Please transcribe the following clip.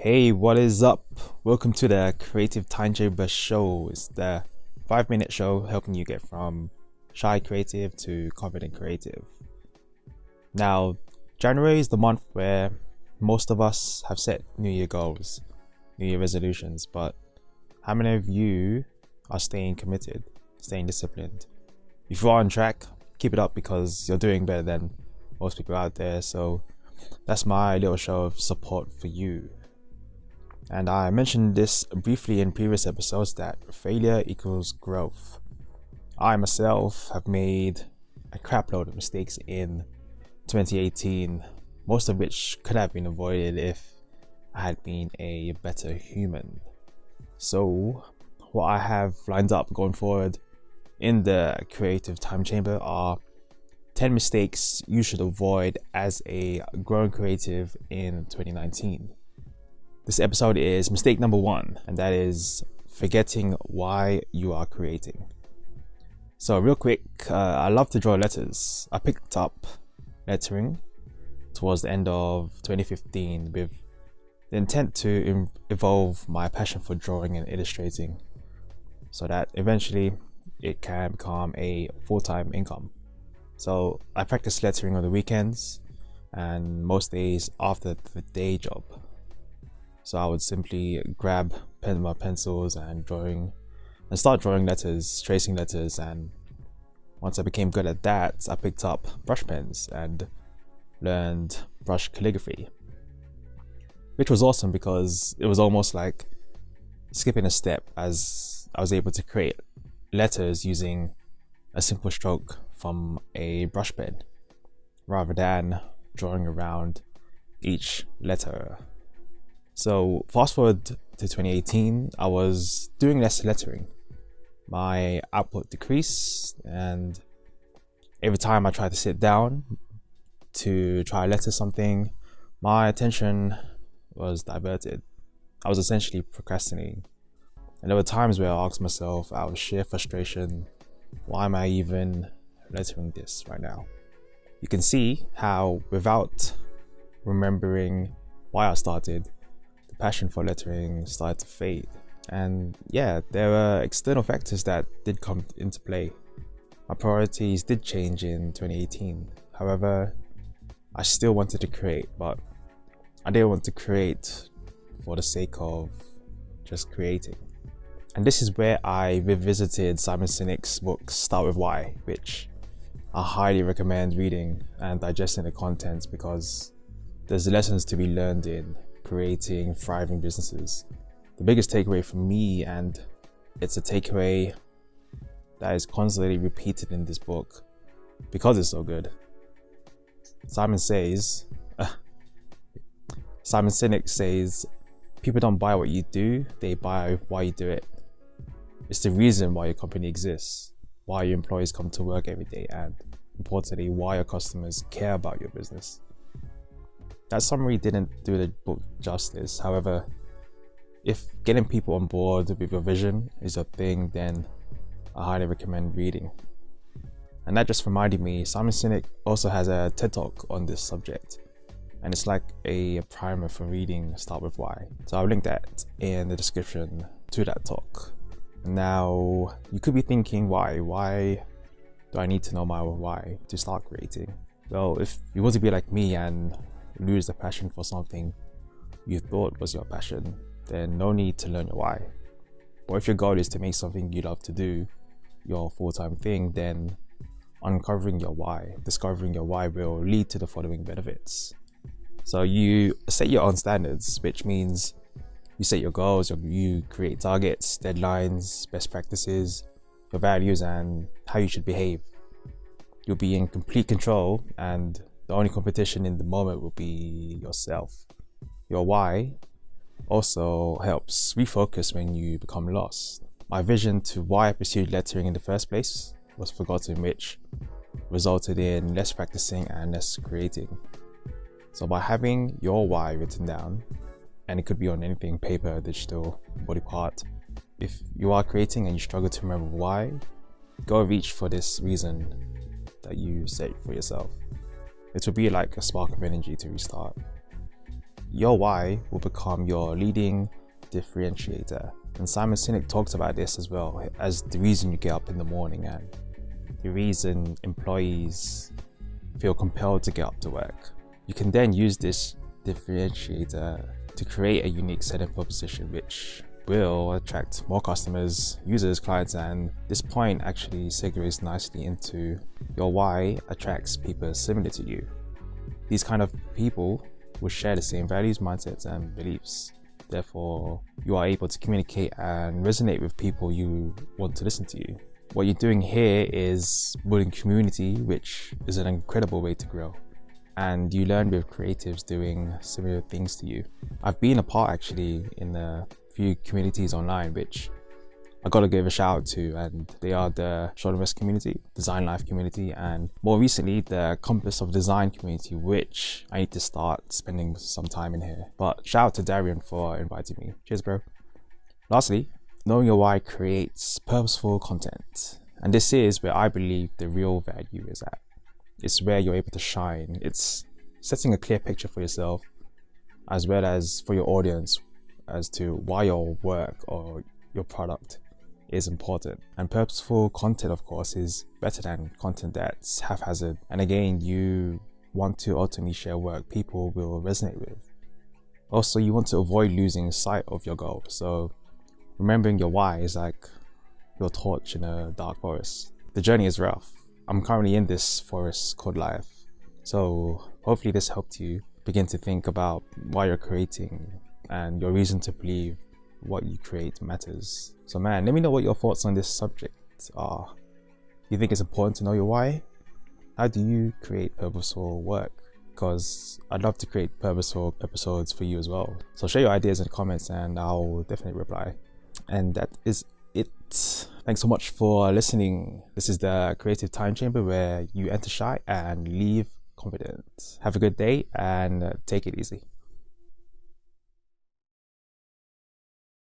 Hey, what is up? Welcome to the Creative Timetable Show. It's the 5-minute show helping you get from shy creative to confident creative. Now, January is the month where most of us have set New Year goals, New Year resolutions, but how many of you are staying committed, staying disciplined? If you're on track, keep it up because you're doing better than most people out there. So that's my little show of support for you. And I mentioned this briefly in previous episodes that failure equals growth. I myself have made a crap load of mistakes in 2018, most of which could have been avoided if I had been a better human. So what I have lined up going forward in the creative time chamber are 10 mistakes you should avoid as a growing creative in 2019. This episode is mistake number 1, and that is forgetting why you are creating. So real quick, I love to draw letters. I picked up lettering towards the end of 2015 with the intent to evolve my passion for drawing and illustrating so that eventually it can become a full-time income. So I practice lettering on the weekends and most days after the day job. So I would simply grab my pencils and start drawing letters, tracing letters, and once I became good at that, I picked up brush pens and learned brush calligraphy, which was awesome because it was almost like skipping a step as I was able to create letters using a simple stroke from a brush pen rather than drawing around each letter. So fast forward to 2018, I was doing less lettering. My output decreased, and every time I tried to sit down to try to letter something, my attention was diverted. I was essentially procrastinating. And there were times where I asked myself out of sheer frustration, why am I even lettering this right now? You can see how without remembering why I started, passion for lettering started to fade. And yeah, there were external factors that did come into play. My priorities did change in 2018. However, I still wanted to create, but I didn't want to create for the sake of just creating. And this is where I revisited Simon Sinek's book Start With Why, which I highly recommend reading and digesting the contents because there's lessons to be learned in creating thriving businesses. The biggest takeaway for me, and it's a takeaway that is constantly repeated in this book because it's so good. Simon Sinek says, people don't buy what you do, they buy why you do it. It's the reason why your company exists, why your employees come to work every day, and importantly, why your customers care about your business. That summary didn't do the book justice. However, if getting people on board with your vision is your thing, then I highly recommend reading. And that just reminded me, Simon Sinek also has a TED Talk on this subject. And it's like a primer for reading Start With Why. So I'll link that in the description to that talk. Now, you could be thinking, why? Why do I need to know my why to start creating? Well, if you want to be like me and lose the passion for something you thought was your passion, then no need to learn your why. Or if your goal is to make something you love to do your full-time thing, then uncovering your why, discovering your why will lead to the following benefits. So you set your own standards, which means you set your goals, you create targets, deadlines, best practices, your values, and how you should behave. You'll be in complete control, and the only competition in the moment will be yourself. Your why also helps refocus when you become lost. My vision to why I pursued lettering in the first place was forgotten, which resulted in less practicing and less creating. So by having your why written down, and it could be on anything, paper, digital, body part, if you are creating and you struggle to remember why, go reach for this reason that you set for yourself. It will be like a spark of energy to restart. your why will become your leading differentiator. And Simon Sinek talks about this as well as the reason you get up in the morning and the reason employees feel compelled to get up to work. You can then use this differentiator to create a unique selling proposition which will attract more customers, users, clients, and this point actually segues nicely into your why attracts people similar to you. These kind of people will share the same values, mindsets, and beliefs. Therefore, you are able to communicate and resonate with people you want to listen to you. What you're doing here is building community, which is an incredible way to grow. And you learn with creatives doing similar things to you. I've been a part actually in a few communities online, which I gotta give a shout out to, and they are the Short Invest community, Design Life community, and more recently the Compass of Design community, which I need to start spending some time in here. But shout out to Darian for inviting me. Cheers, bro. Lastly, knowing your why creates purposeful content. And this is where I believe the real value is at. It's where you're able to shine. It's setting a clear picture for yourself as well as for your audience as to why your work or your product is important. And purposeful content, of course, is better than content that's haphazard. And again, you want to ultimately share work people will resonate with. Also, you want to avoid losing sight of your goal. So remembering your why is like your torch in a dark forest. The journey is rough. I'm currently in this forest called life. So hopefully this helped you begin to think about why you're creating and your reason to believe what you create matters. So man, let me know what your thoughts on this subject are. Do you think it's important to know your why? How do you create purposeful work? Because I'd love to create purposeful episodes for you as well. So share your ideas in the comments and I'll definitely reply. And that is it. Thanks so much for listening. This is the Creative Time Chamber where you enter shy and leave confident. Have a good day and take it easy.